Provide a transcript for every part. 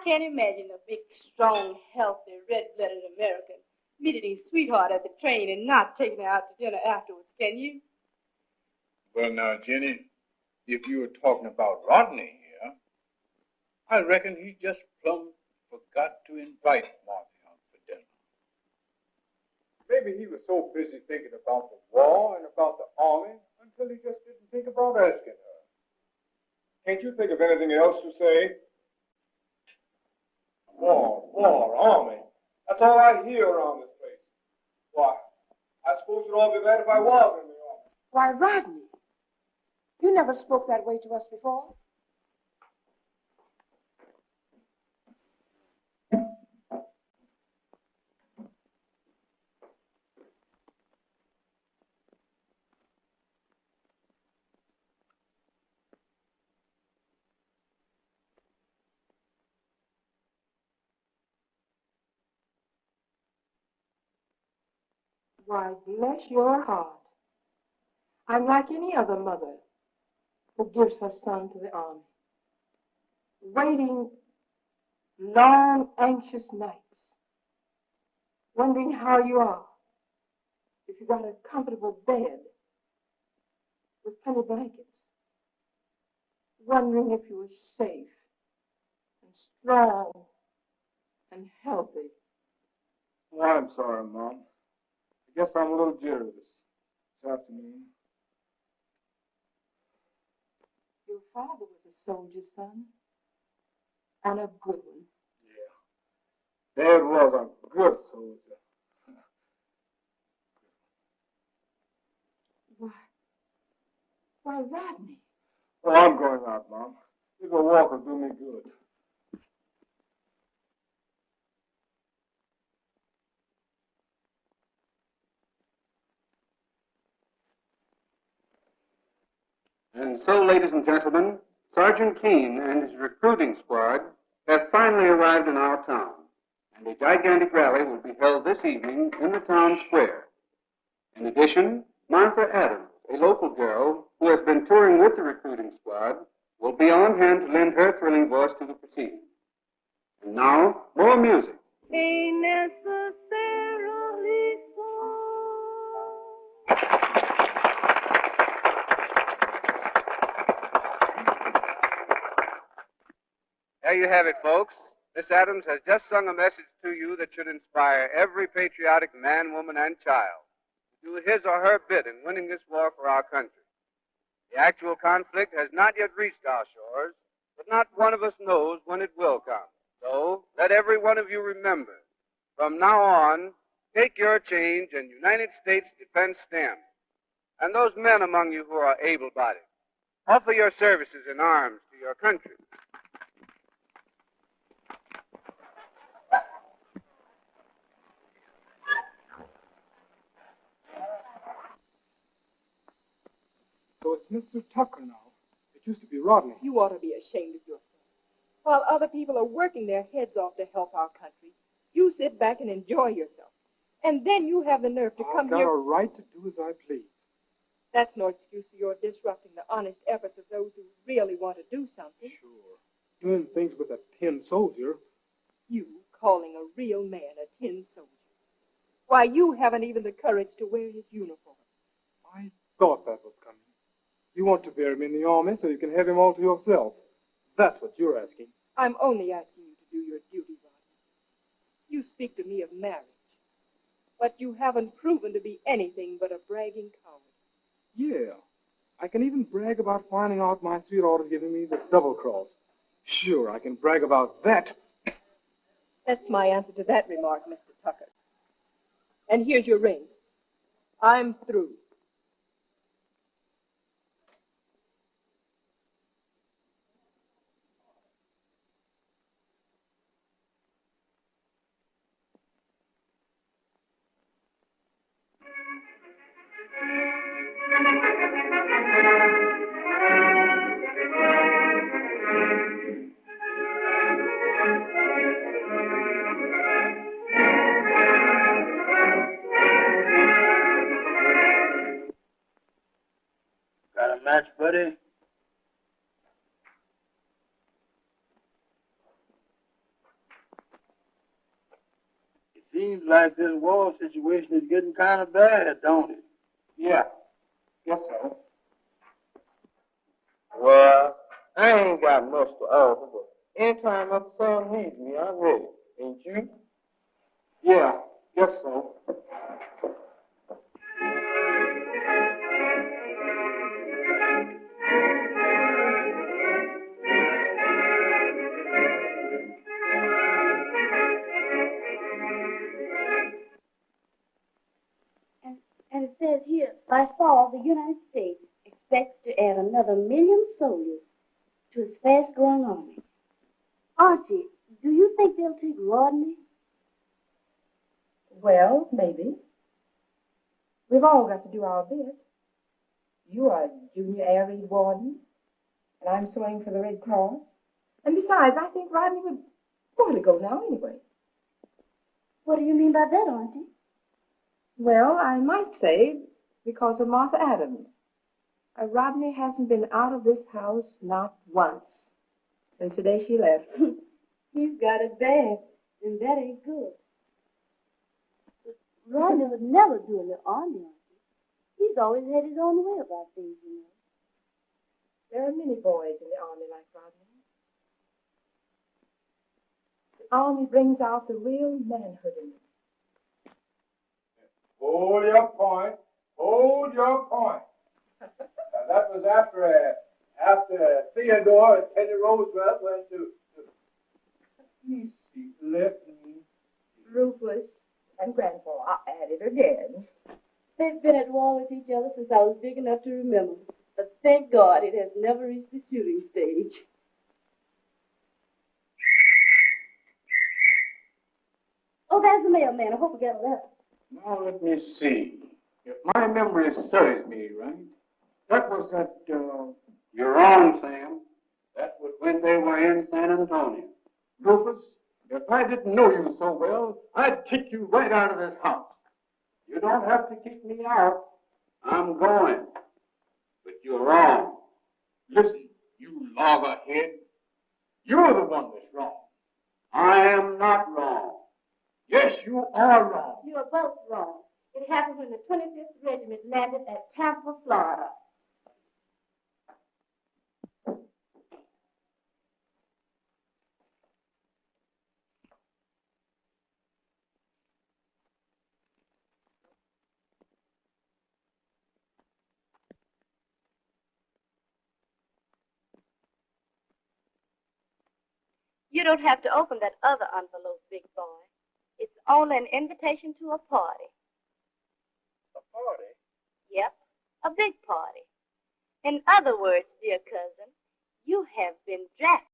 can't imagine a big, strong, healthy, red-blooded American meeting his sweetheart at the train and not taking her out to dinner afterwards, can you? Well, now, Jenny, if you were talking about Rodney here, I reckon he just plumb forgot to invite Martha out for dinner. Maybe he was so busy thinking about the war and about the army until he just didn't think about asking her. Can't you think of anything else to say? War, army. That's all I hear around this place. Why, I suppose you'd all be glad if I was in the army. Why, Rodney, you never spoke that way to us before. Why, bless your heart. I'm like any other mother who gives her son to the army, waiting long, anxious nights, wondering how you are, if you got a comfortable bed with plenty of blankets, wondering if you were safe and strong and healthy. Well, I'm sorry, Mom. I guess I'm a little jittery this afternoon. Your father was a soldier's son, and a good one. Yeah. Dad was a good soldier. Why, Rodney. Oh, I'm going out, Mom. This little walk will do me good. And so, ladies and gentlemen, Sergeant Keene and his recruiting squad have finally arrived in our town, and a gigantic rally will be held this evening in the town square. In addition, Martha Adams, a local girl who has been touring with the recruiting squad, will be on hand to lend her thrilling voice to the proceedings. And now, more music. Ain't necessarily so. There you have it, folks. Miss Adams has just sung a message to you that should inspire every patriotic man, woman, and child to do his or her bit in winning this war for our country. The actual conflict has not yet reached our shores, but not one of us knows when it will come. So let every one of you remember, from now on, take your change in United States defense stamp. And those men among you who are able-bodied, offer your services in arms to your country. So it's Mr. Tucker now. It used to be Rodney. You ought to be ashamed of yourself. While other people are working their heads off to help our country, you sit back and enjoy yourself. And then you have the nerve to come here. I've got a right to do as I please. That's no excuse for your disrupting the honest efforts of those who really want to do something. Sure. Doing things with a tin soldier. You calling a real man a tin soldier. Why, you haven't even the courage to wear his uniform. I thought that was coming. You want to bear him in the army so you can have him all to yourself. That's what you're asking. I'm only asking you to do your duty, Rodney. You speak to me of marriage, but you haven't proven to be anything but a bragging coward. Yeah. I can even brag about finding out my sweetheart is giving me the double cross. Sure, I can brag about that. That's my answer to that remark, Mr. Tucker. And here's your ring. I'm through. Got a match, buddy? like this war situation is getting kind of bad, don't it? Yeah, guess so. Well, I ain't got much to offer, but anytime Uncle Sam needs me, I'm ready. Ain't you? Yeah, guess so. And it says here, by fall, the United States expects to add another 1 million soldiers to its fast-growing army. Auntie, do you think they'll take Rodney? Well, maybe. We've all got to do our bit. You are junior air raid warden, and I'm sewing for the Red Cross. And besides, I think Rodney would want to go now anyway. What do you mean by that, Auntie? Well, I might say because of Martha Adams. Rodney hasn't been out of this house not once since the day she left. He's got it bad, and that ain't good. But Rodney would never do in the army, Auntie. He's always had his own way about things, you know. There are many boys in the army like Rodney. The army brings out the real manhood in them. Hold your point. Hold your point. Now, that was after Theodore and Teddy Roosevelt went to Rufus and Grandpa are at it again. They've been at war with each other since I was big enough to remember. But thank God it has never reached the shooting stage. Oh, there's the mailman. I hope we get a letter. Now, let me see. If my memory serves me right, that was at, you're wrong, Sam. That was when they were in San Antonio. Rufus, if I didn't know you so well, I'd kick you right out of this house. You don't have to kick me out. I'm going. But you're wrong. Listen, you loggerhead. You're the one that's wrong. I am not wrong. Yes, you are wrong. You are both wrong. It happened when the 25th Regiment landed at Tampa, Florida. You don't have to open that other envelope, big boy. It's only an invitation to a party. A party? Yep, a big party. In other words, dear cousin, you have been drafted.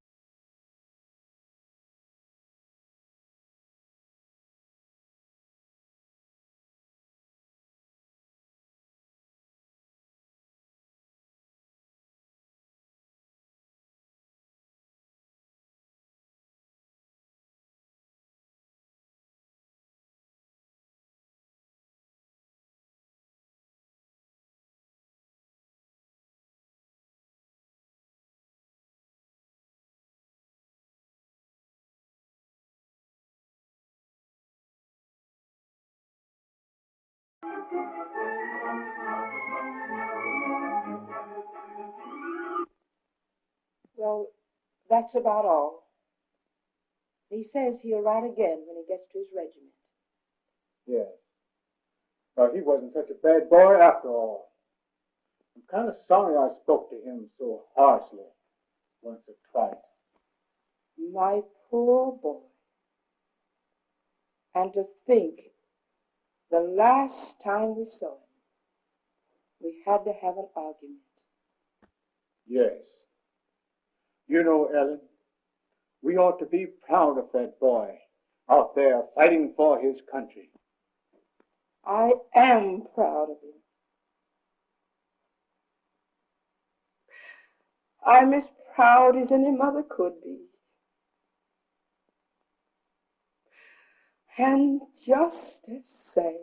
Well, that's about all. He says he'll write again when he gets to his regiment. Yes. Well, he wasn't such a bad boy after all. I'm kind of sorry I spoke to him so harshly once or twice. My poor boy. And to think, the last time we saw him, we had to have an argument. Yes. You know, Ellen, we ought to be proud of that boy out there fighting for his country. I am proud of him. I'm as proud as any mother could be. And just as sad.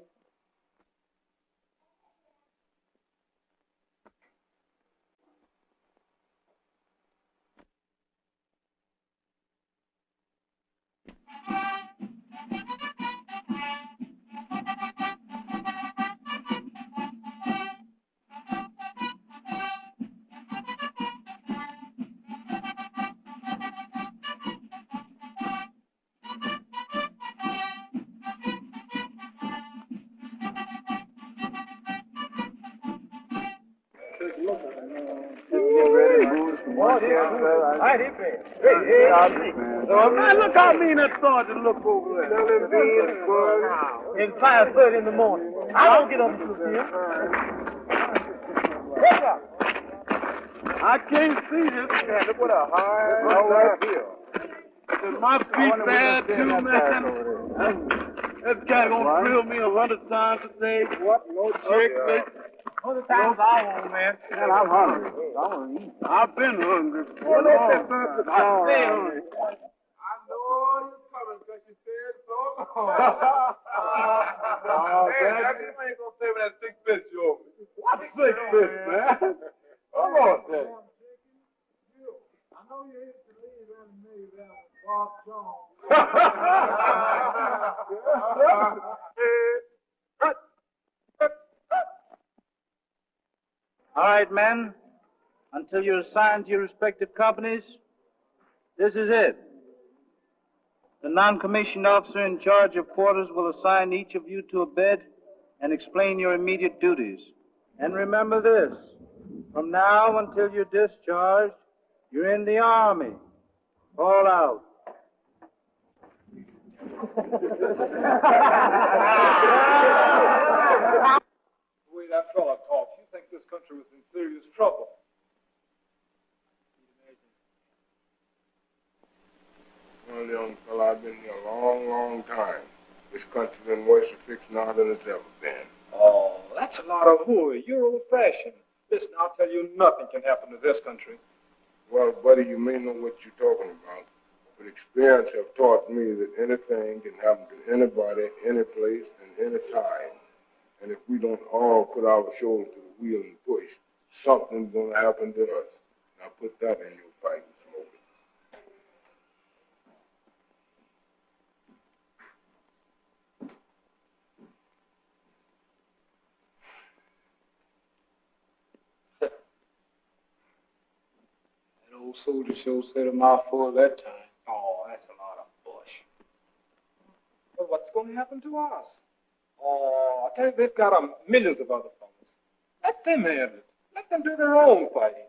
What is it? Mighty bad. Man, look how mean that sergeant look over there. It's 5:30 in the morning. I don't get up until 10. I can't see this. Man, look what a hard hill. Is my feet bad too, man? That guy gonna drill me 100 times a day. What? No trick, man. 100 times I won't, man. Man, I'm hungry. I want to eat. I've been hungry. Well, let that bird stay hungry. I know you're coming because you said so. Hey, Jackson, you ain't gonna stay with that 6 bits you owe me. What 6 bits, man? Come on, Jack. I know you hate to leave and me that walk on. All right, men. Until you're assigned to your respective companies, this is it. The non-commissioned officer in charge of quarters will assign each of you to a bed and explain your immediate duties. And remember this, from now until you're discharged, you're in the Army. All out. The way that fella talks, you think this country was in serious trouble. Well, young fella, I've been here a long, long time. This country's been worse a fix now than it's ever been. Oh, that's a lot of hooey. You're old-fashioned. Listen, I'll tell you, nothing can happen to this country. Well, buddy, you may know what you're talking about, but experience have taught me that anything can happen to anybody, any place, and any time. And if we don't all put our shoulder to the wheel and push, something's going to happen to us. Now put that in your pipe and smoke it. Old soldier sure said a mouthful that time. Oh, that's a lot of bush. Well, what's going to happen to us? Oh, I tell you, they've got millions of other fellas. Let them have it. Let them do their own fighting.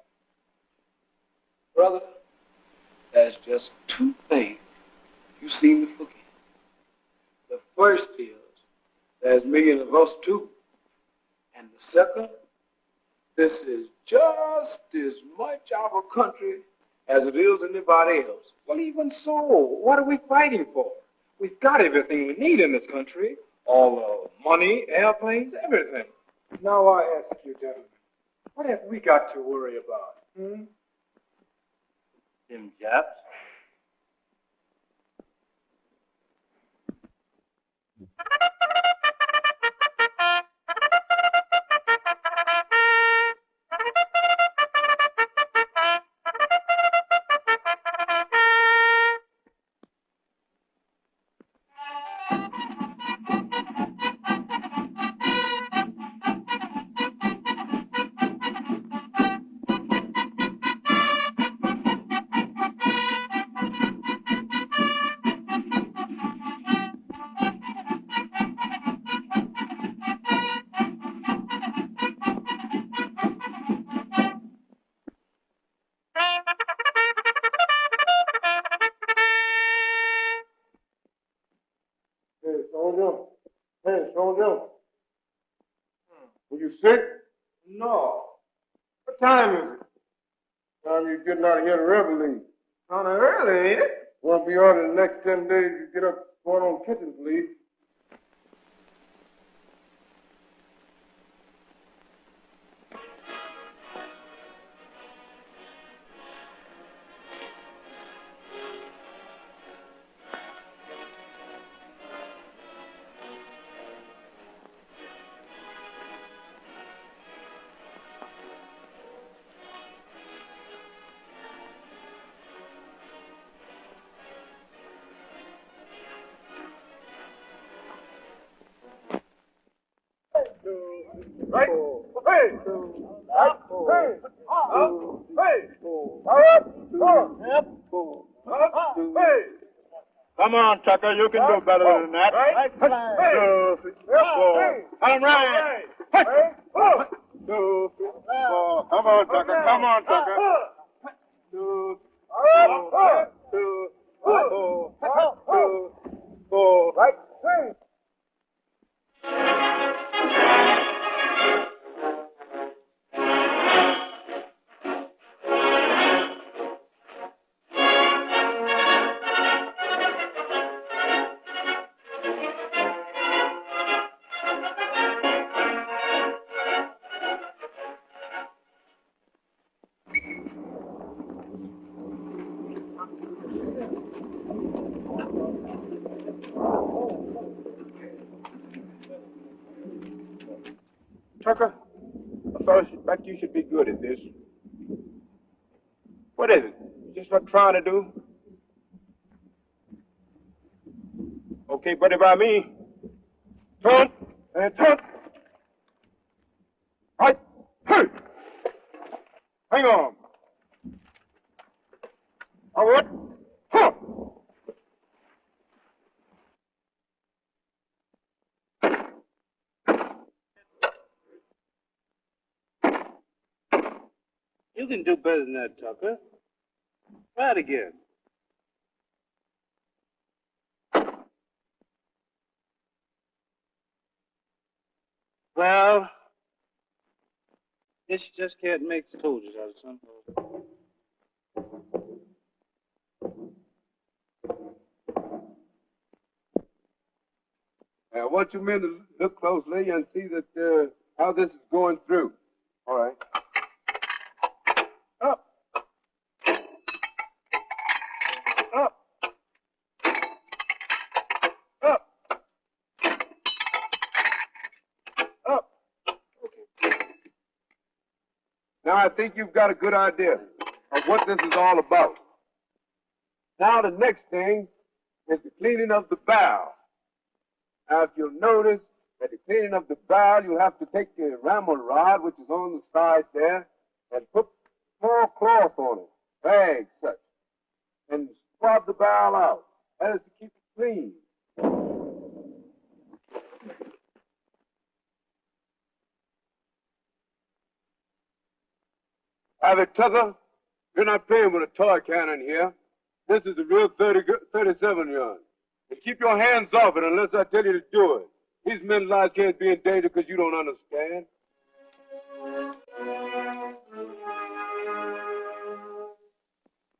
Brother, there's just 2 things you seem to forget. The first is there's millions of us too. And the second, this is just as much our country as it is anybody else. Well, even so, what are we fighting for? We've got everything we need in this country. All the money, airplanes, everything. Now I ask you, gentlemen, what have we got to worry about? Them Japs. Hey, soldier. Were you sick? No. What time is it? Time you getting out of here to rebel leave. Kind of early, ain't it? Won't be on in the next 10 days. You get up going on kitchen, please. Right. Hey. Up. Hey. Up. Hey. Up. Hey. Come on, Tucker. You can do better than that. Right. Two, four. Come right. Two, four. Come on, Tucker. Come on, Tucker. 2, 1, 2, 4, 1, 2, 4. Right, 3. Tucker, I thought you should be good at this. What is it? Just what I'm trying to do? Okay, buddy, by me. Turn and turn. Right. Hey. Hang on. Forward. Huh. You can do better than that, Tucker. Try it again. Well, this just can't make soldiers out of some folks. I want you men to look closely and see that how this is going through. All right. Up. Up. Up. Up. Okay. Now I think you've got a good idea of what this is all about. Now the next thing is the cleaning of the bow. Now, if you'll notice, at the cleaning of the bow, you'll have to take the ramble rod, which is on the side there, and put small cloth on it, bags such, and swab the bow out. That is to keep it clean. Have it, Tucker. You're not playing with a toy cannon here. This is a real 37 gun. And keep your hands off it unless I tell you to do it. These men's lives can't be in danger because you don't understand.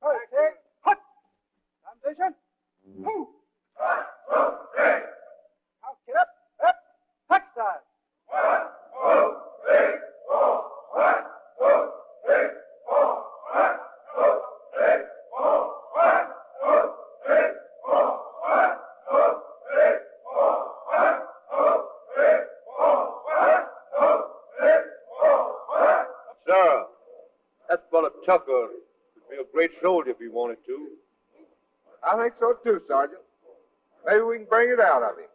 All right, take. Hut. Transition. Move. 1, 2, 3. Now get up. Up. Exercise. 1, 2, 3, 4. 1, 2, 3, 4. 1, 2, 3, 4. 1, 2, 3, 4. 1, 2, 3, 4. 1, 2, 3, 4. 1, 2, 3, 4. 1. Sir, that fellow Tucker could be a great soldier if he wanted to. I think so too, Sergeant. Maybe we can bring it out of him.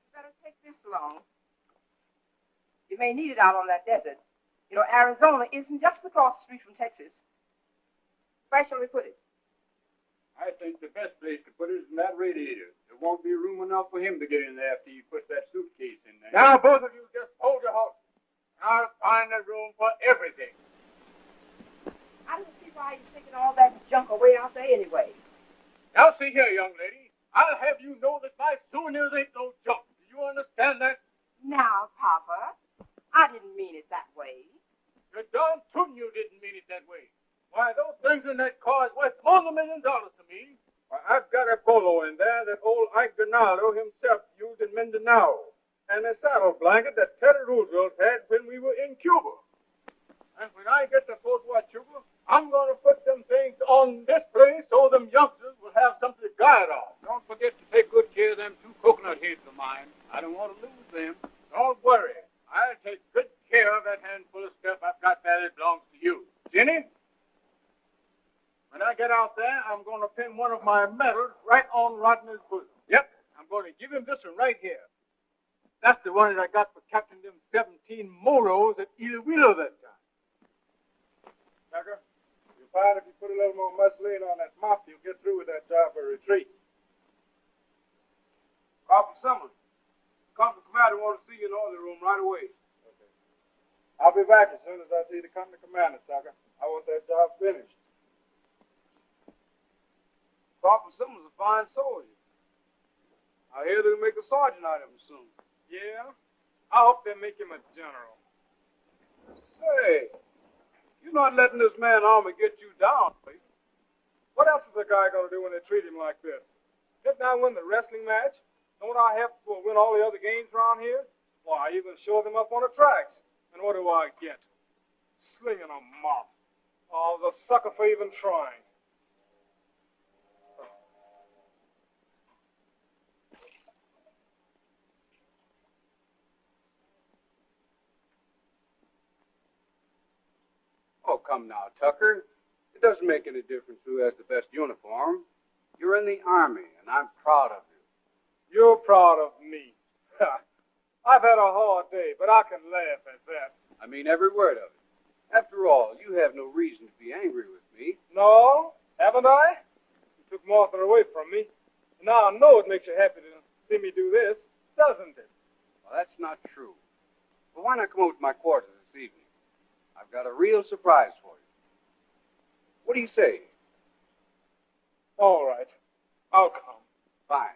You better take this along. You may need it out on that desert. You know, Arizona isn't just across the street from Texas. Where shall we put it? I think the best place to put it is in that radiator. There won't be room enough for him to get in there after you push that suitcase in there. Now, both of you just hold your horses. I'll find a room for everything. I don't see why you're taking all that junk away out there anyway. Now, see here, young lady. I'll have you know that my souvenirs ain't no junk. Do you understand that? Now, Papa, I didn't mean it that way. You're darn tootin' you didn't mean it that way. Why, those things in that car is worth more than $1 million to me. Why, I've got a polo in there that old Ike Donaldo himself used in Mindanao, and a saddle blanket that Teddy Roosevelt had when we were in Cuba. And when I get to Fort Huachuca, I'm going to put them things on display so them youngsters will have something to guide on. Don't forget to take good care of them 2 coconut heads of mine. I don't want to lose them. Don't worry. I'll take good care of that handful of stuff I've got there that belongs to you. Jenny? When I get out there, I'm going to pin one of my medals right on Rodney's bosom. Yep, I'm going to give him this one right here. That's the one that I got for capturing them 17 Moros at Iloilo that time. Tucker, you'll find if you put a little more muslin on that mop, you'll get through with that job for retreat. Officer Summers, Company Commander wants to see you in the other room right away. Okay. I'll be back as soon as I see the company commander, Tucker. I want that job finished. Corporal Simmons is a fine soldier. I hear they'll make a sergeant out of him soon. Yeah? I hope they make him a general. Say, you're not letting this man Army get you down, please. What else is a guy going to do when they treat him like this? Didn't I win the wrestling match? Don't I have to win all the other games around here? Why, you can show them up on the tracks. And what do I get? Slinging a mop. Oh, I was a sucker for even trying. Oh, come now, Tucker. It doesn't make any difference who has the best uniform. You're in the Army, and I'm proud of you. You're proud of me. I've had a hard day, but I can laugh at that. I mean every word of it. After all, you have no reason to be angry with me. No, haven't I? You took Martha away from me. Now I know it makes you happy to see me do this, doesn't it? Well, that's not true. But why not come over to my quarters this evening? I've got a real surprise for you. What do you say? All right. I'll come. Fine.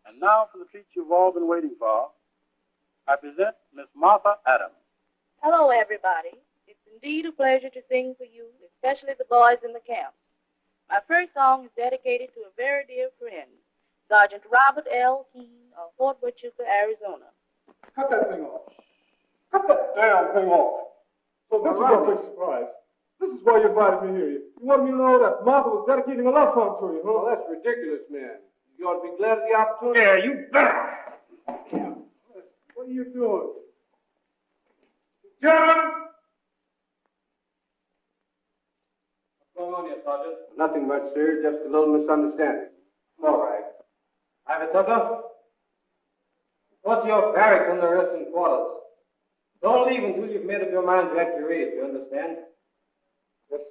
And now for the treat you've all been waiting for, I present Miss Martha Adams. Hello, everybody. It's indeed a pleasure to sing for you, especially the boys in the camps. My first song is dedicated to a very dear friend, Sergeant Robert L. Keene of Fort Huachuca, Arizona. Cut that thing off. Cut that damn thing off. So this is your big surprise. This is why you invited me here. You wanted me to know that Martha was dedicating a love song to you, huh? Well, that's ridiculous, man. You ought to be glad of the opportunity. Yeah, you better. What are you doing? Gentlemen! What's going on here, Sergeant? Nothing much, sir. Just a little misunderstanding. All right. Private Tucker? What's your barracks in the resting quarters? Don't leave until you've made up your mind to act your age, you understand? Yes, sir.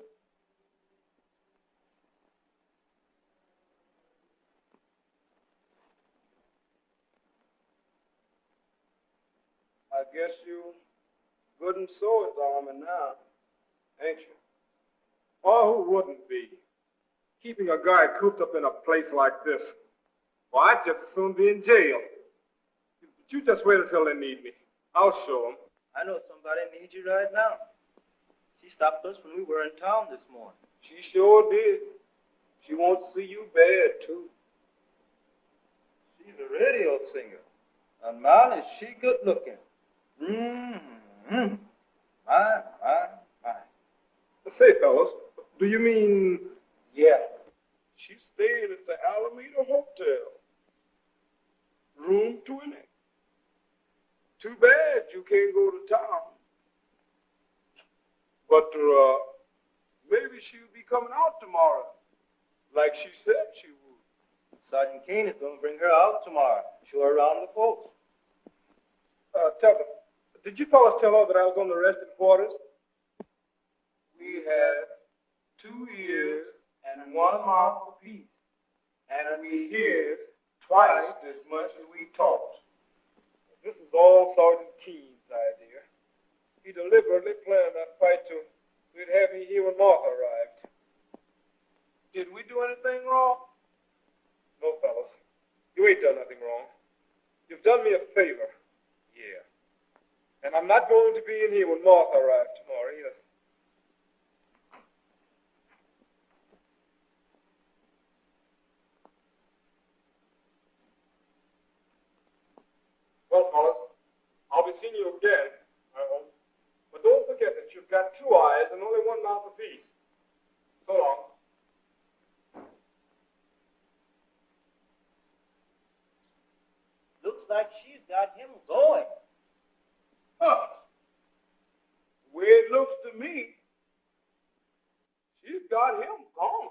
I guess you good and sore at the Army now, ain't you? Oh, who wouldn't be? Keeping a guy cooped up in a place like this. Well, I'd just as soon be in jail. But you just wait until they need me. I'll show them. I know somebody needs you right now. She stopped us when we were in town this morning. She sure did. She wants to see you bad, too. She's a radio singer. And man, is she good looking. Mm-hmm. My. Say, fellas, do you mean... Yeah. She's staying at the Alameda Hotel. Room 20. Too bad you can't go to town. But, maybe she'll be coming out tomorrow, like she said she would. Sergeant Keene is going to bring her out tomorrow. Show her around the post. Tucker, did you fellas tell her that I was on the resting quarters? We had 2 ears and 1 mouth apiece, and we hear twice as much as we talk. This is all Sergeant Keene's idea. He deliberately planned that fight to we'd have you here when Martha arrived. Did we do anything wrong? No, fellas. You ain't done nothing wrong. You've done me a favor. Yeah. And I'm not going to be in here when Martha arrives tomorrow either. Well, fellas, I'll be seeing you again, I hope. But don't forget that you've got 2 eyes and only 1 mouth apiece. So long. Looks like she's got him going. Huh. The way it looks to me, she's got him gone.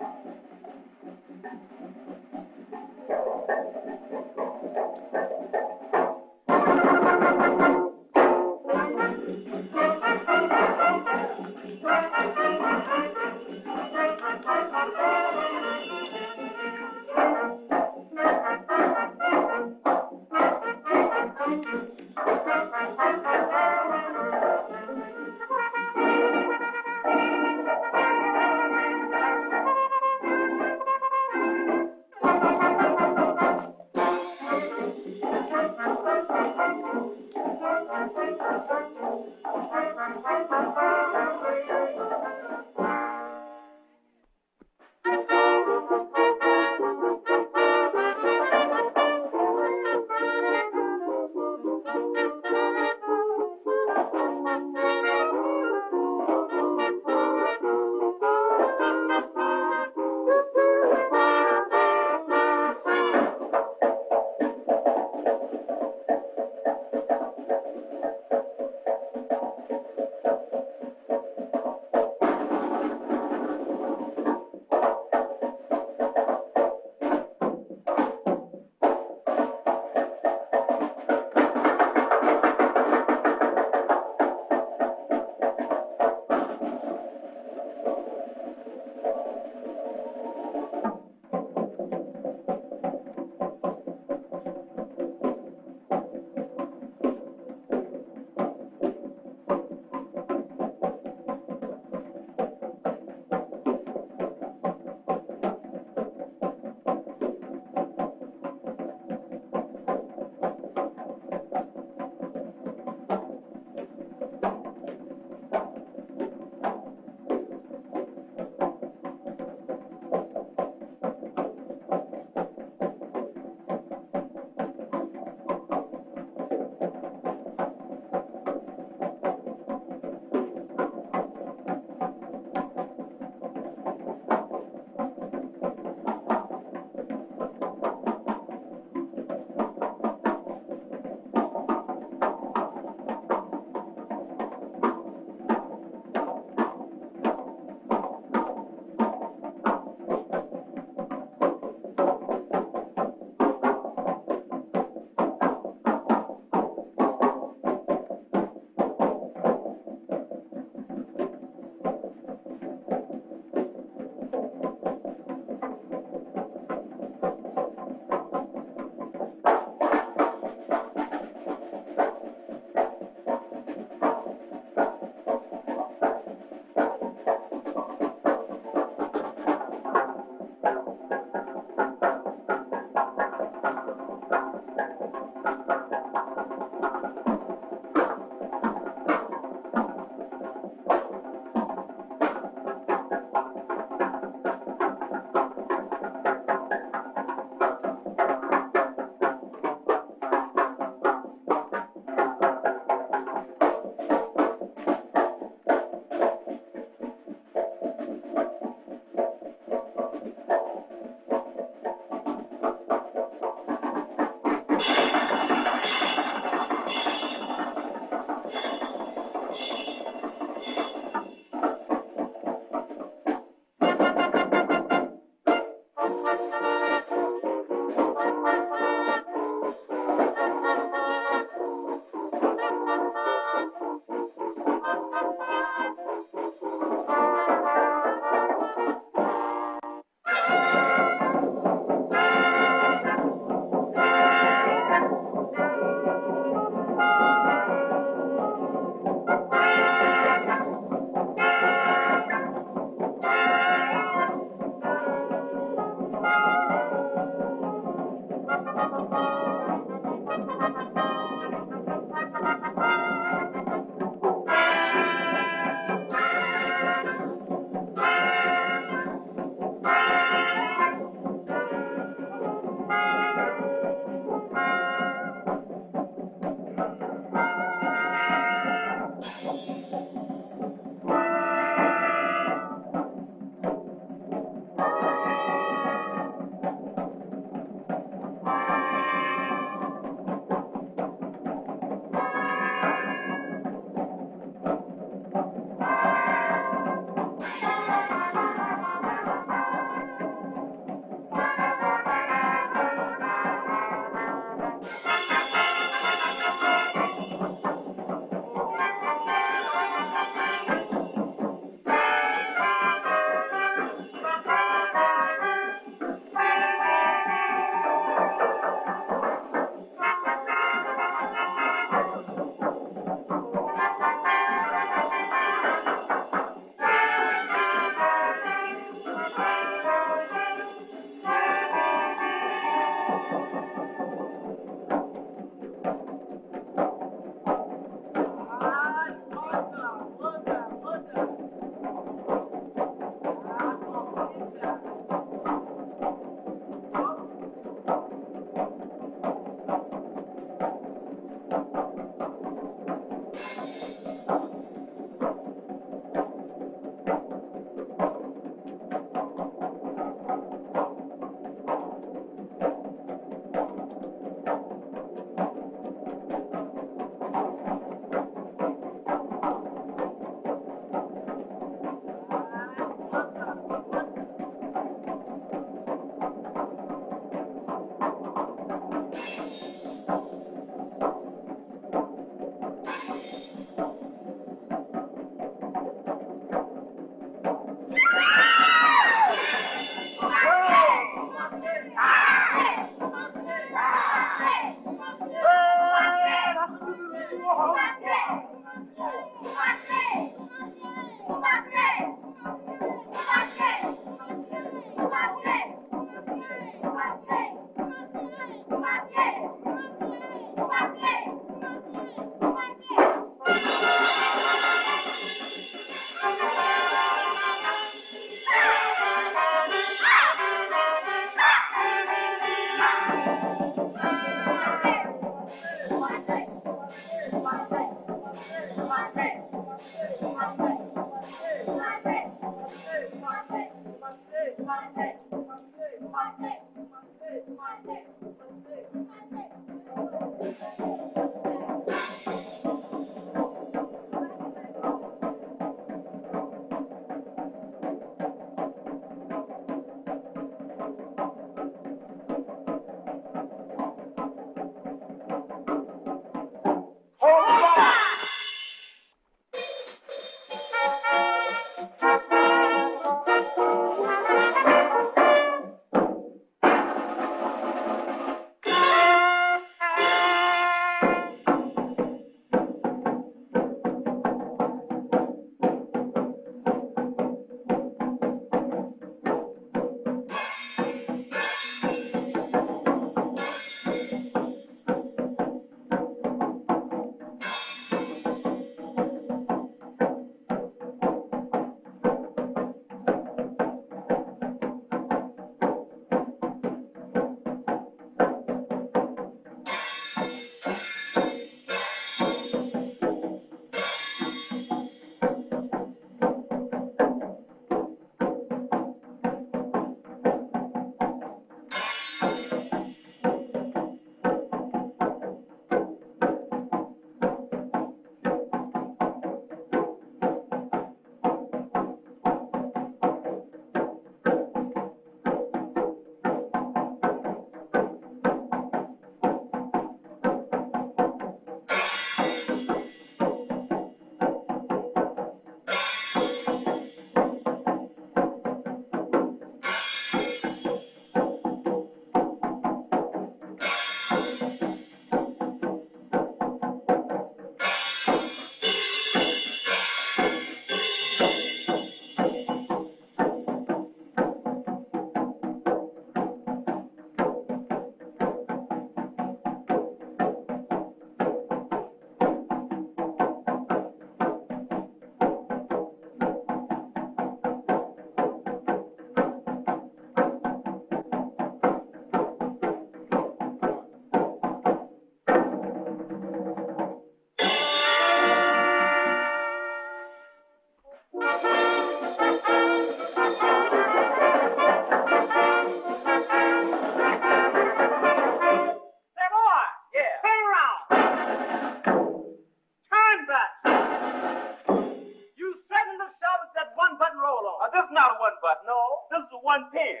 1 pen.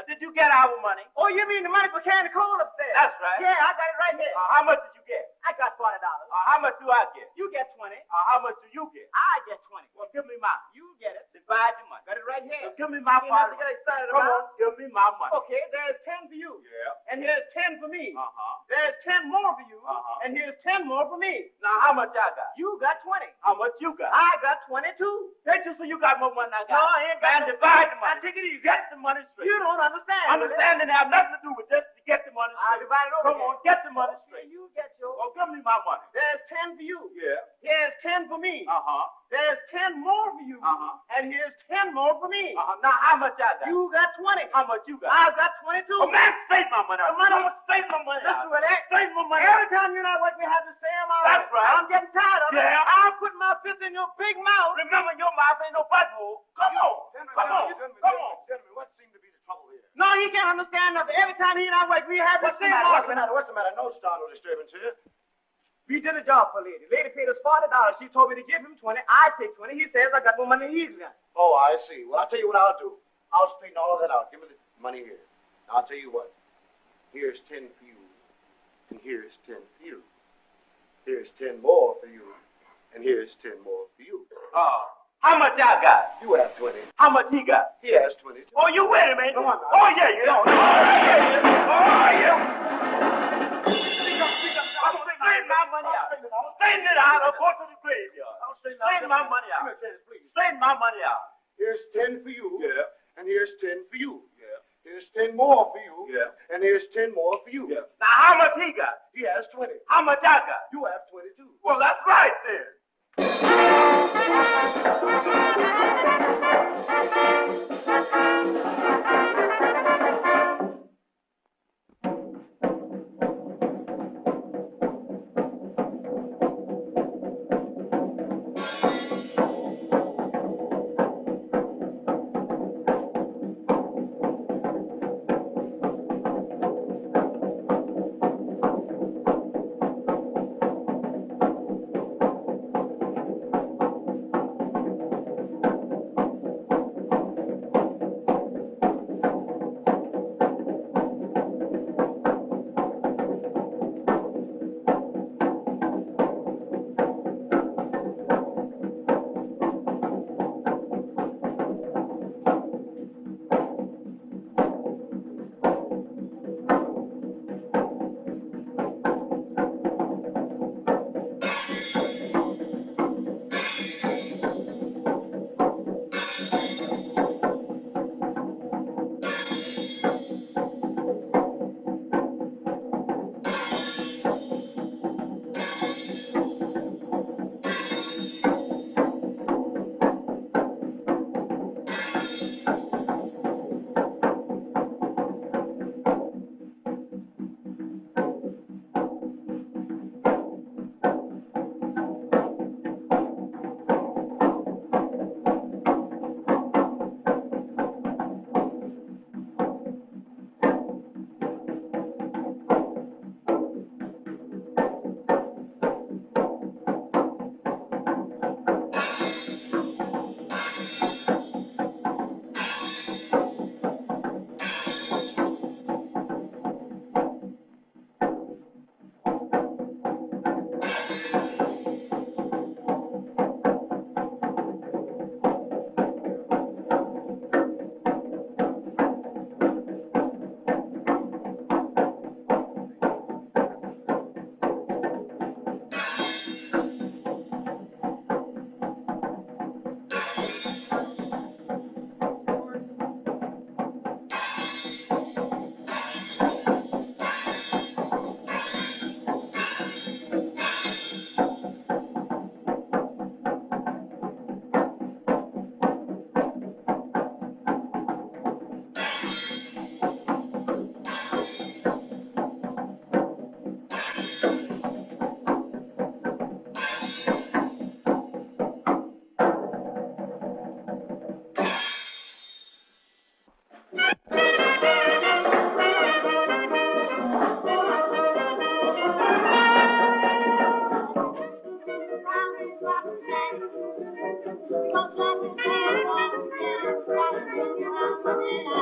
Did you get our money? Oh, you mean the money for carrying the coal upstairs? That's right. Yeah, I got it right here. How much did you get? I got $20. How much do I get? You get 20. How much do you get? I get 20. Well, give me mine. You get it. Divide the money. Got it right here. So give me my You part. have to get excited Come about. on, give me my money. Okay, there's 10 for you. Yeah. And here's 10 for me. Uh-huh. There's 10 more for you. Uh-huh. And here's 10 more for me. Now, how much I got? You got 20. How much you got? I got 22. Ain't you so you got more money than I got? No, I ain't got Man, no- divide the money. Now, take it easy. Get the money straight. You don't understand. Understanding have nothing to do with just to get the money I straight. divide it over. Come on, get the money straight. You get yours. Oh, give me my money. There's 10 for you. Yeah. Here's 10 for me. Uh-huh. There's 10 more for you. Uh-huh. And here's 10 more for me. Uh-huh. Now, how much I got? You got 20. How much you got? I got 22. Oh, man, save my money. The money I'm gonna save my money. Listen to that. Save my money. Every time you and I work, we have the same amount. That's right. I'm getting tired of it. Yeah. I'll put my fist in your big mouth. Remember, your mouth ain't no butthole. Come on. Come on. Come on. Gentlemen, what seemed to be the trouble here? No, he can't understand nothing. Every time he and I work, we have the same argument. What's the matter? No startle disturbance here. We did a job for a lady. Lady paid us $40. She told me to give him 20. I take 20. He says I got more money than he's got. Oh, I see. Well, I'll tell you what I'll do. I'll straighten all of that out. Give me the money here. Now, I'll tell you what. Here's 10 for you, and here's 10 for you. Here's 10 more for you, and here's 10 more for you. Oh. How much I got? You have 20. How much he got? He has 20. Oh, you wait a minute. Come on now. Oh, yeah, you know. Oh, yeah. Oh, yeah. Straighten my money out. Straighten it out or go to the graveyard. Straighten my money out. Straighten my money out. Here's 10 for you. Yeah. And here's 10 for you. Yeah. Here's 10 more for you. Yeah. And here's 10 more for you. Yeah. Now, how much he got? He has 20. How much I got? You have 22. Well, that's right then. Thank you.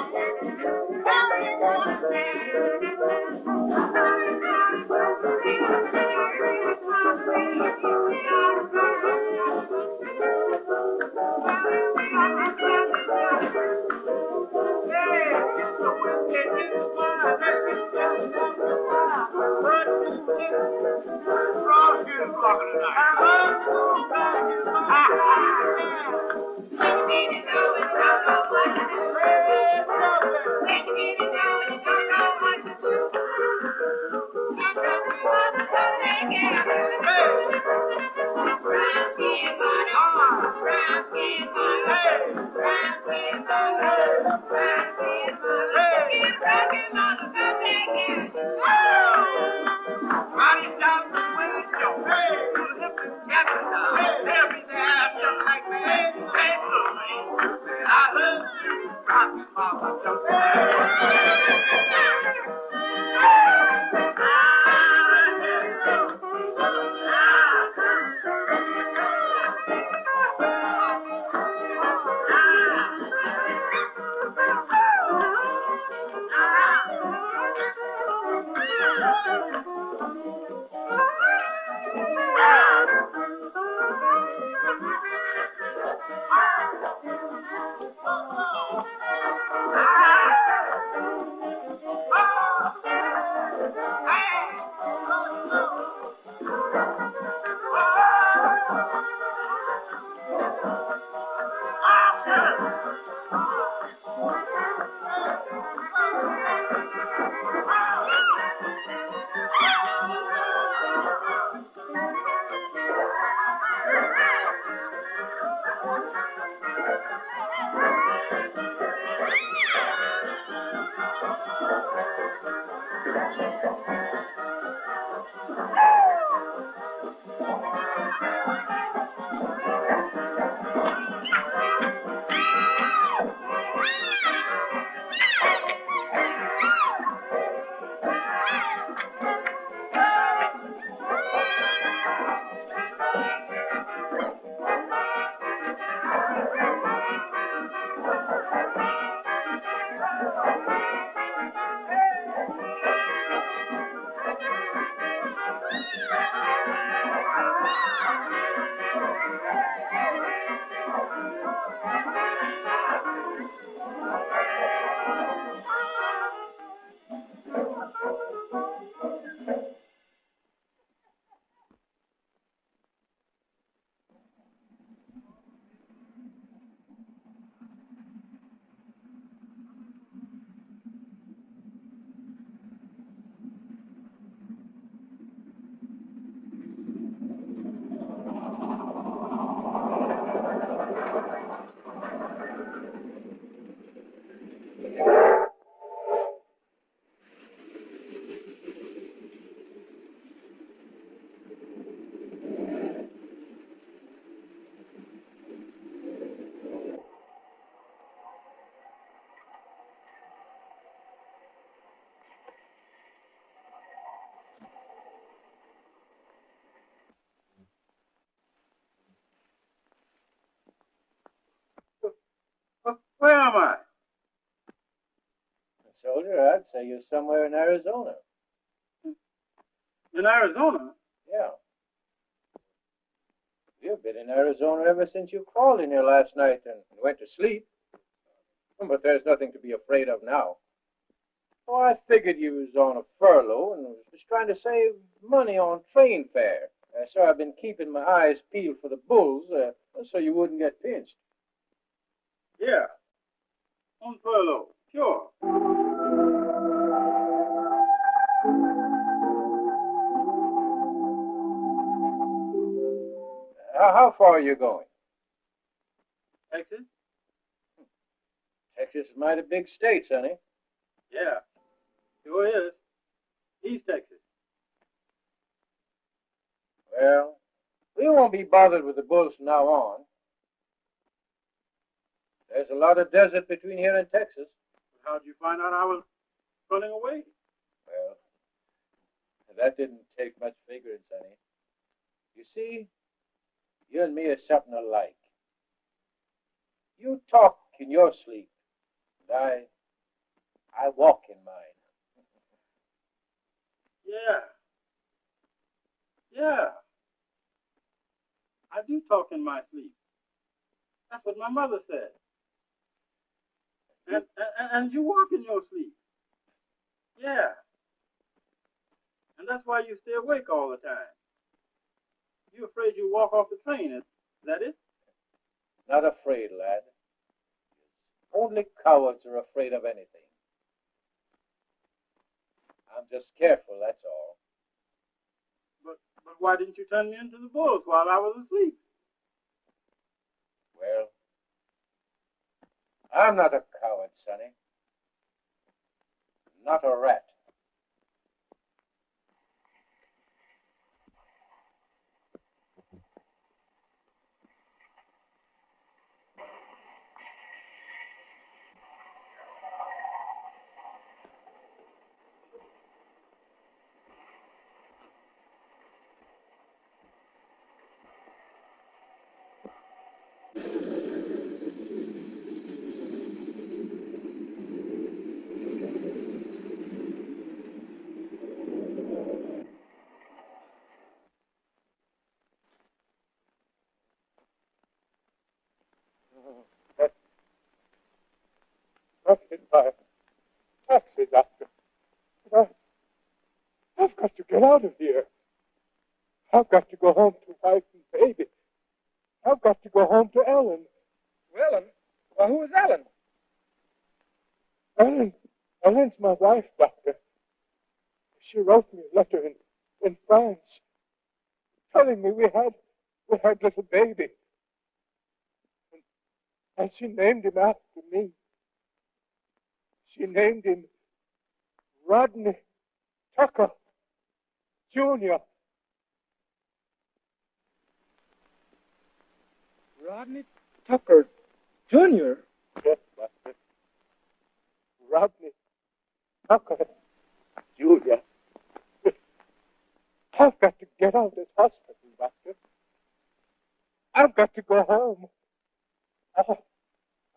Where am I? Soldier, I'd say you're somewhere in Arizona. In Arizona? Yeah. You've been in Arizona ever since you crawled in here last night and went to sleep. But there's nothing to be afraid of now. Oh, I figured you was on a furlough and was just trying to save money on train fare. So I've been keeping my eyes peeled for the bulls so you wouldn't get pinched. Yeah. On furlough. Sure. How far are you going? Texas? Texas is a mighty big state, sonny. Yeah. Sure is. East Texas. Well, we won't be bothered with the bulls from now on. There's a lot of desert between here and Texas. How'd you find out I was running away? Well, that didn't take much figuring, sonny. You see, you and me are something alike. You talk in your sleep, and I walk in mine. Yeah. I do talk in my sleep. That's what my mother said. And you walk in your sleep. Yeah. And that's why you stay awake all the time. You're afraid you walk off the train, is that it? Not afraid, lad. Only cowards are afraid of anything. I'm just careful, that's all. But why didn't you turn me into the bulls while I was asleep? Well, I'm not a coward, Sonny. Not a rat. Not in my taxi, Doctor. I've got to get out of here. I've got to go home to wife and baby. I've got to go home to Ellen. Ellen? Well, who is Ellen? Ellen's my wife, Doctor. She wrote me a letter in France telling me we had little baby. And she named him after me. She named him Rodney Tucker Jr. Rodney Tucker Jr.? Yes, Doctor. Rodney Tucker Jr. I've got to get out of this hospital, Doctor. I've got to go home.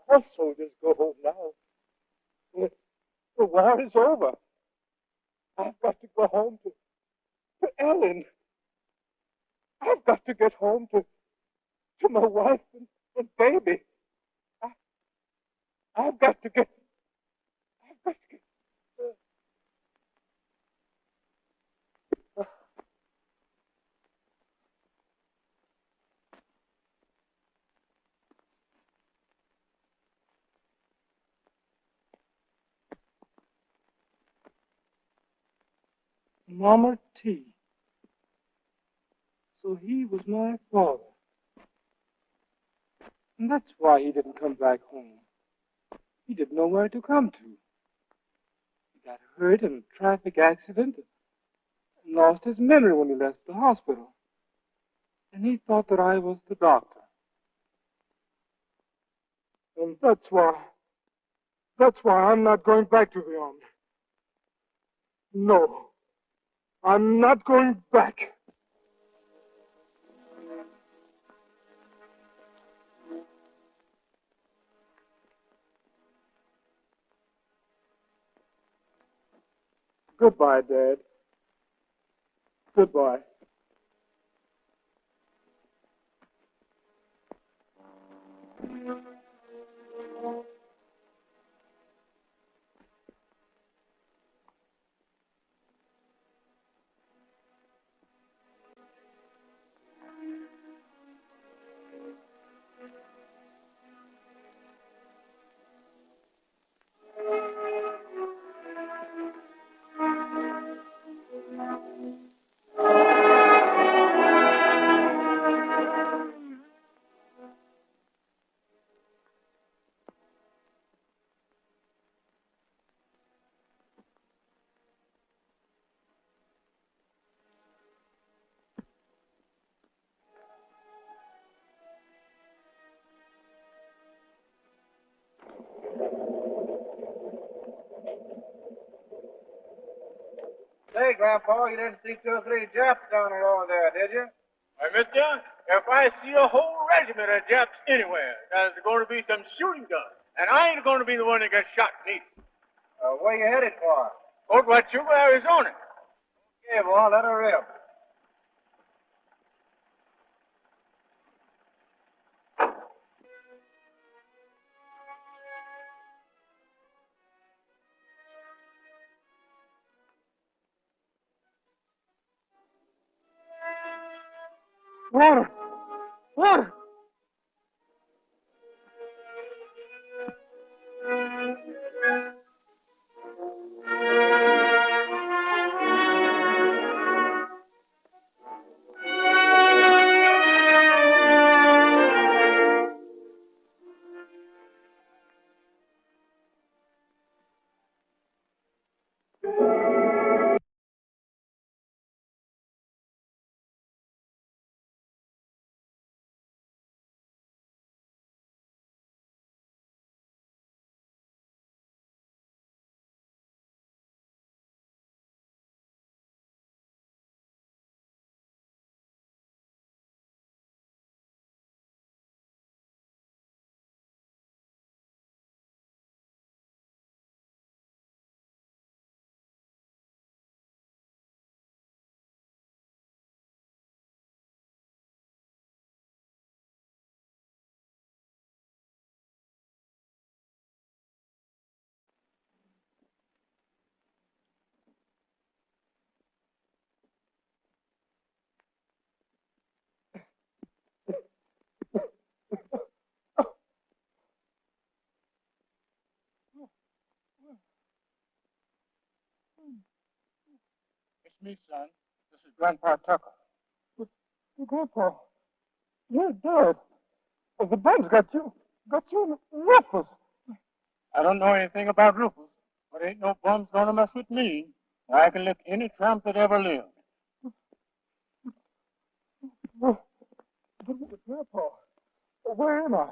All soldiers go home now. The war is over. I've got to go home to Ellen. I've got to get home to my wife and baby. I've got to get. Mama T. So he was my father. And that's why he didn't come back home. He didn't know where to come to. He got hurt in a traffic accident and lost his memory when he left the hospital. And he thought that I was the doctor. And that's why I'm not going back to the army. No, I'm not going back. Goodbye, Dad. Goodbye. Say, Grandpa, you didn't see 2 or 3 Japs down along there, did you? Why, mister, if I see a whole regiment of Japs anywhere, there's going to be some shooting done. And I ain't going to be the one that gets shot neither. Where you headed for? Fort Huachuca, Arizona. Okay, boy, let her rip. Water! Water! It's me, son. This is Grandpa Tucker. Grandpa, you're dead. The bum's got you in Rufus. I don't know anything about Rufus, but ain't no bums gonna mess with me. I can lick any tramp that ever lived. Grandpa, where am I?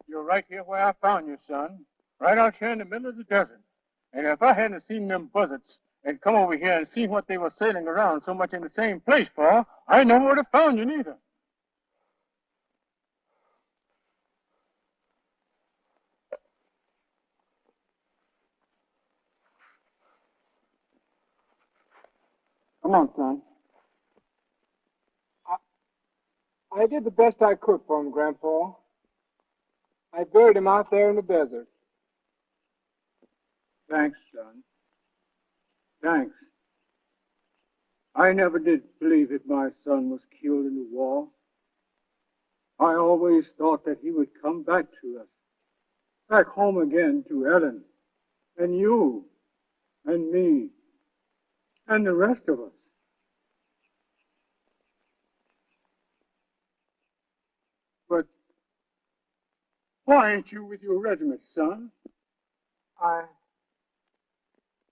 You're right here where I found you, son. Right out here in the middle of the desert. And if I hadn't seen them buzzards and come over here and seen what they were sailing around so much in the same place for, I never would have found you neither. Come on, son. I did the best I could for him, Grandpa. I buried him out there in the desert. Thanks, son. Thanks. I never did believe that my son was killed in the war. I always thought that he would come back to us, back home again to Ellen, and you, and me, and the rest of us. But why ain't you with your regiment, son?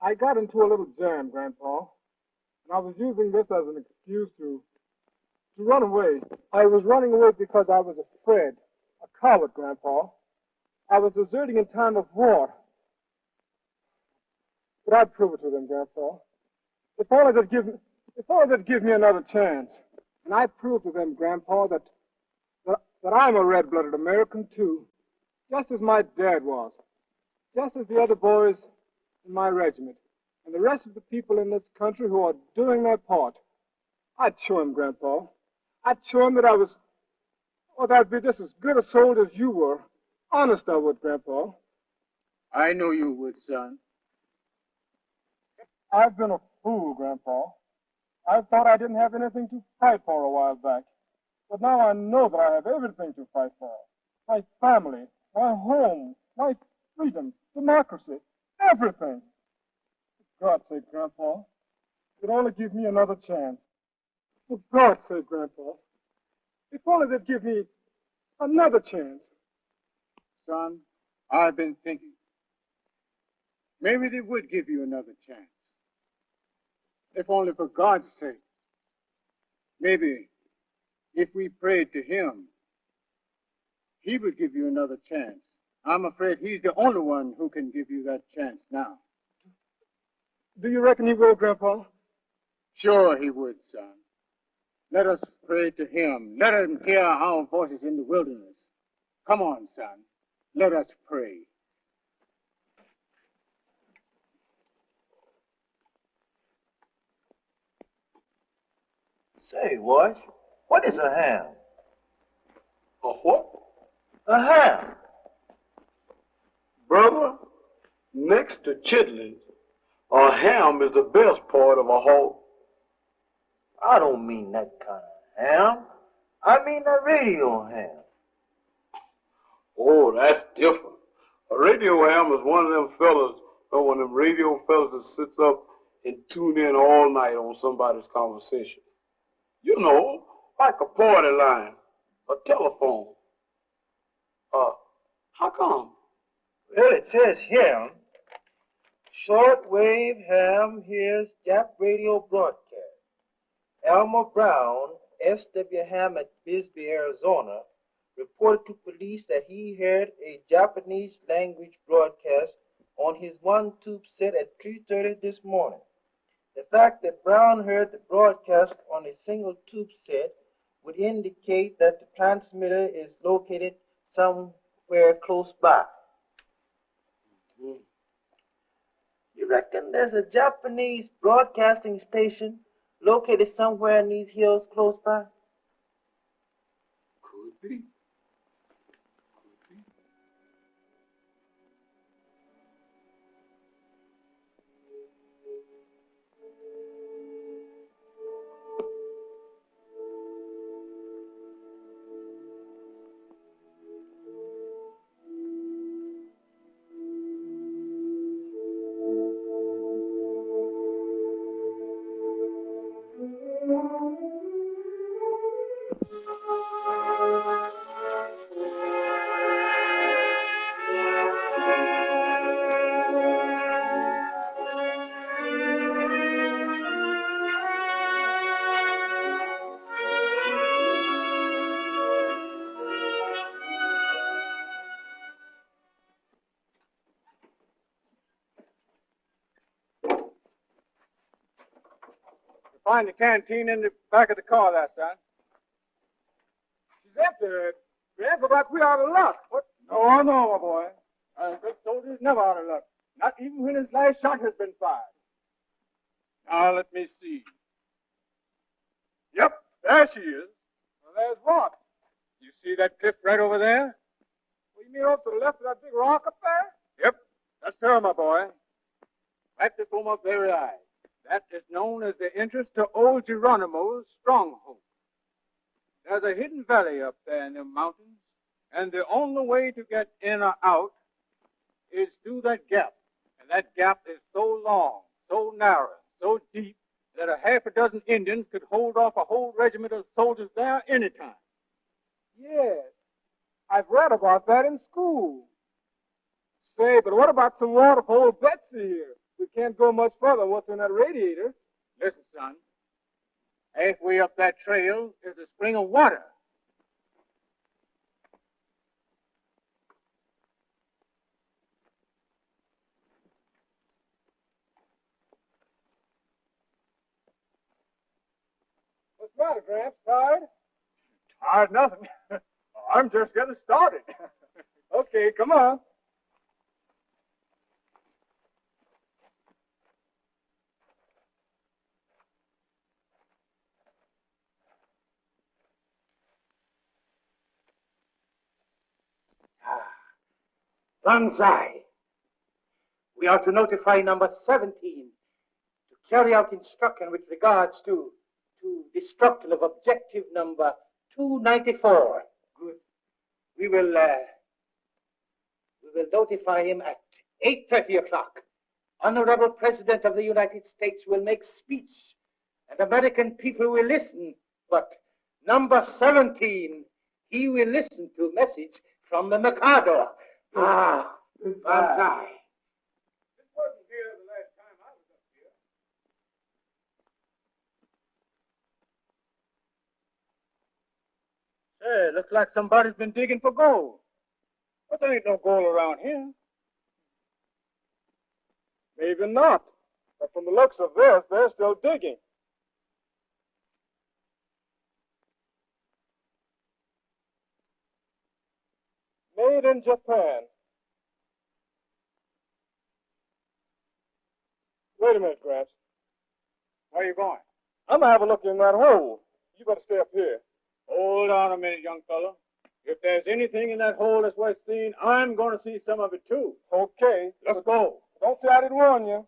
I got into a little jam, Grandpa, and I was using this as an excuse to run away. I was running away because I was afraid, a coward, Grandpa. I was deserting in time of war. But I'd prove it to them, Grandpa. If only they'd give me another chance. And I'd prove to them, Grandpa, that I'm a red-blooded American, too, just as my dad was, just as the other boys in my regiment, and the rest of the people in this country who are doing their part. I'd show him, Grandpa. I'd show him that I'd be just as good a soldier as you were. Honest, I would, Grandpa. I know you would, son. I've been a fool, Grandpa. I thought I didn't have anything to fight for a while back. But now I know that I have everything to fight for. My family, my home, my freedom, democracy, everything. For God's sake, Grandpa, you'd only give me another chance. For God's sake, Grandpa, if only they'd give me another chance. Son, I've been thinking. Maybe they would give you another chance. If only for God's sake. Maybe if we prayed to him, he would give you another chance. I'm afraid he's the only one who can give you that chance now. Do you reckon he will, Grandpa? Sure he would, son. Let us pray to him. Let him hear our voices in the wilderness. Come on, son. Let us pray. Say, Wash, what is a ham? A what? A ham. Brother, next to chitlins, a ham is the best part of a hog. I don't mean that kind of ham. I mean a radio ham. Oh, that's different. A radio ham is one of them fellas, or one of them radio fellas that sits up and tune in all night on somebody's conversation. You know, like a party line, a telephone. How come? Well, it says here, shortwave ham hears Jap radio broadcast. Elmer Brown, S.W. Ham at Bisbee, Arizona, reported to police that he heard a Japanese language broadcast on his one-tube set at 3:30 this morning. The fact that Brown heard the broadcast on a single tube set would indicate that the transmitter is located somewhere close by. You reckon there's a Japanese broadcasting station located somewhere in these hills close by? Could be. find the canteen in the back of the car there, son. She's empty. Gramps, looks like we're out of luck. What? No, no, my boy. A good soldier's never out of luck. Not even when his last shot has been fired. Now, let me see. Yep, there she is. Well, there's what? You see that cliff right over there? Well, you mean off to the left of that big rock up there? Yep, that's her, my boy. Right before my very eyes. That is known as the entrance to old Geronimo's stronghold. There's a hidden valley up there in the mountains, and the only way to get in or out is through that gap. And that gap is so long, so narrow, so deep, that a half a dozen Indians could hold off a whole regiment of soldiers there any time. Yes. I've read about that in school. Say, but what about some water for old Betsy here? We can't go much further than what's in that radiator. Listen, son. Halfway up that trail is a spring of water. What's the matter, Gramps? Tired? Tired nothing. I'm just getting started. Okay, come on. Banzai. We are to notify number 17 to carry out instruction with regards to destruction of objective number 294. Good. We will notify him at 8:30 o'clock. Honorable President of the United States will make speech, and American people will listen. But number 17, he will listen to a message from the Mikado. Banzai. This wasn't here the last time I was up here. Say, looks like somebody's been digging for gold. But there ain't no gold around here. Maybe not. But from the looks of this, they're still digging. Made in Japan. Wait a minute, Gramps. Where are you going? I'm going to have a look in that hole. You better stay up here. Hold on a minute, young fellow. If there's anything in that hole that's worth seeing, I'm going to see some of it, too. Okay. Let's go. Don't say I didn't warn you.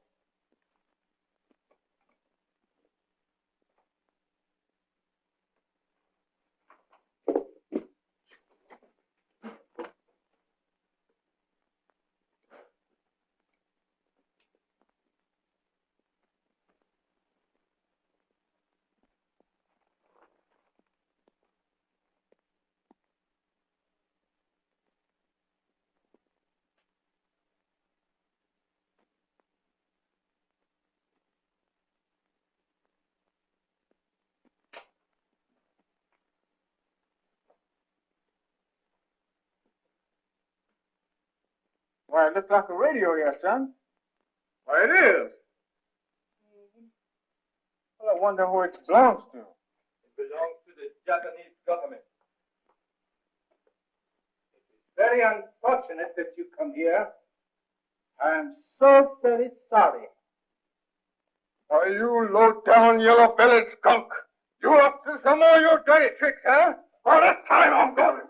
Why, it looks like a radio here, son. Why, it is. Well, I wonder who it belongs to. It belongs to the Japanese government. It is very unfortunate that you come here. I am so very sorry. Why, you low-down, yellow-bellied skunk. You up to some more of your dirty tricks, huh? Well, this time I'm going.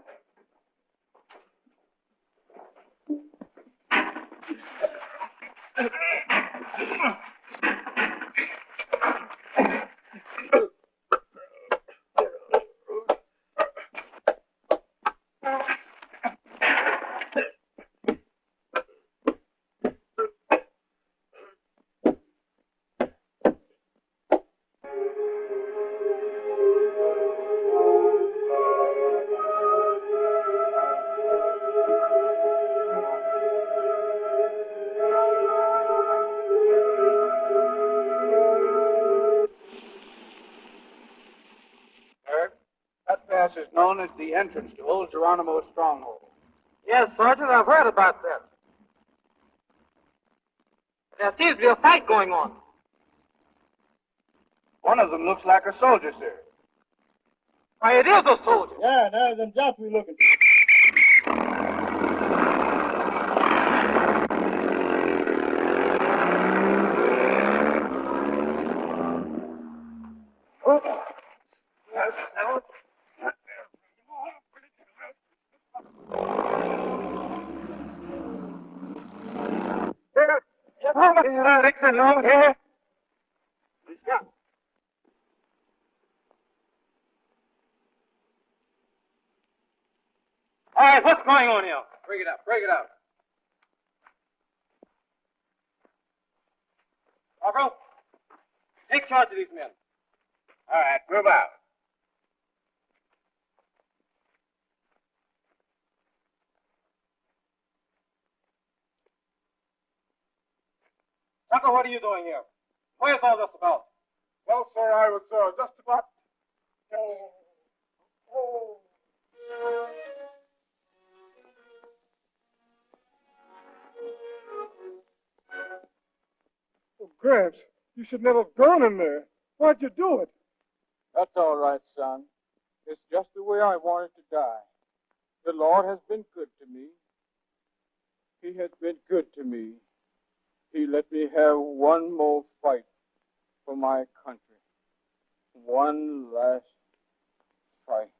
Is known as the entrance to old Geronimo's stronghold. Yes, Sergeant, I've heard about that. There seems to be a fight going on. One of them looks like a soldier, sir. Why, it is a soldier. Yeah, there's them Japs we looking. All right, what's going on here? Break it up, break it up. Corporal, take charge of these men. All right, move out. Tucker, what are you doing here? What is all this about? Well, sir, I was just about... Oh, Gramps, you should never have gone in there. Why'd you do it? That's all right, son. It's just the way I wanted to die. The Lord has been good to me. He has been good to me. He let me have one more fight for my country. One last fight.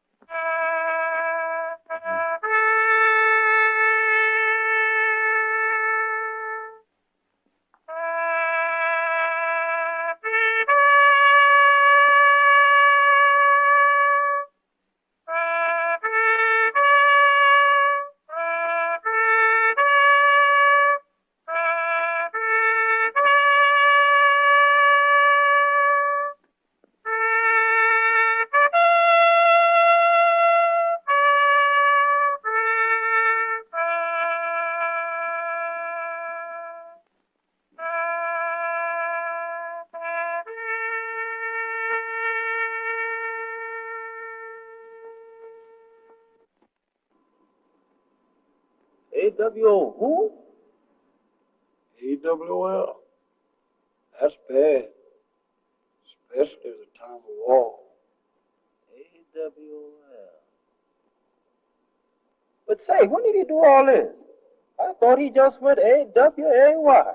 AWO who? AWL. That's bad. Especially at the time of war. AWL. But say, when did he do all this? I thought he just went AWAY.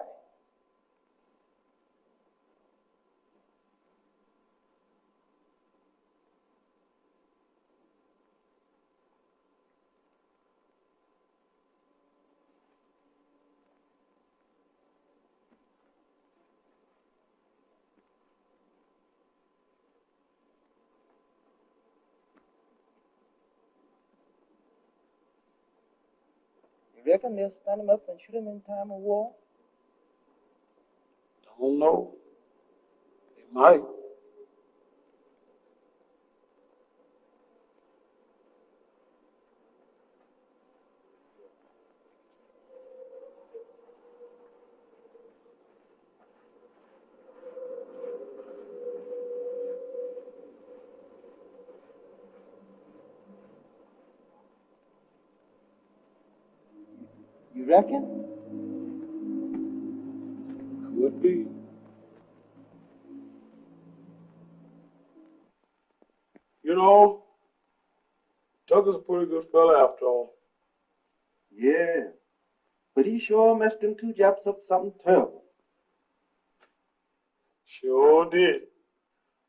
You reckon they'll stand him up and shoot him in time of war? Don't know. They might. You reckon? Could be. You know, Tucker's a pretty good fella after all. Yeah, but he sure messed them two Japs up something terrible. Sure did.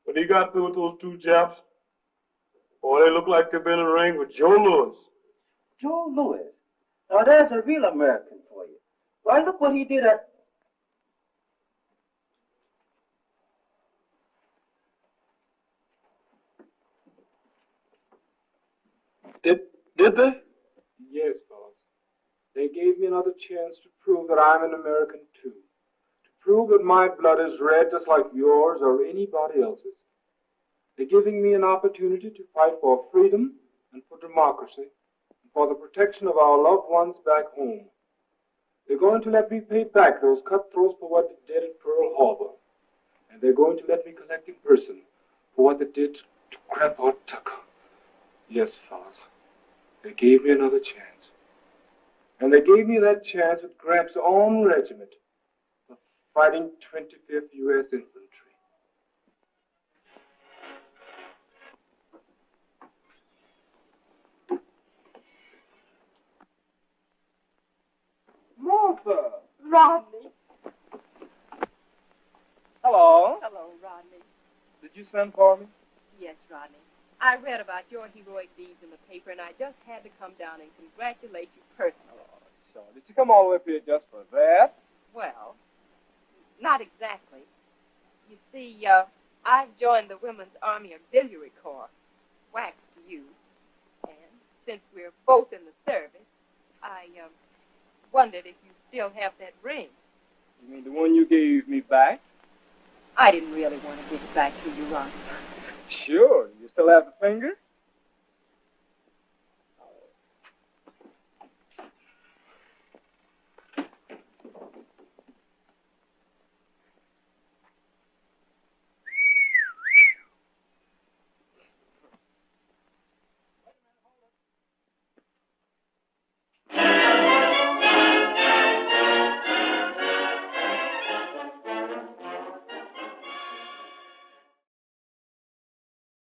When he got through with those two Japs, boy, they looked like they've been in the ring with Joe Louis. Joe Louis? Now there's a real American for you. Why, look what he did at... Did they? Yes, fellas. They gave me another chance to prove that I'm an American, too. To prove that my blood is red just like yours or anybody else's. They're giving me an opportunity to fight for freedom and for democracy and for the protection of our loved ones back home. They're going to let me pay back those cutthroats for what they did at Pearl Harbor. And they're going to let me collect in person for what they did to Grandpa Tucker. Yes, fellas. They gave me another chance. And they gave me that chance with Gramps' own regiment, the fighting 25th U.S. Infantry. Martha. Rodney. Hello. Hello, Rodney. Did you send for me? Yes, Rodney. I read about your heroic deeds in the paper, and I just had to come down and congratulate you personally. Sure. Did you come all the way up here just for that? Well, not exactly. You see, I've joined the Women's Army Auxiliary Corps, wax to you, and since we're both in the service, I wondered if you still have that ring. You mean the one you gave me back? I didn't really want to give it back to you, Ron. Sure. You still have the finger?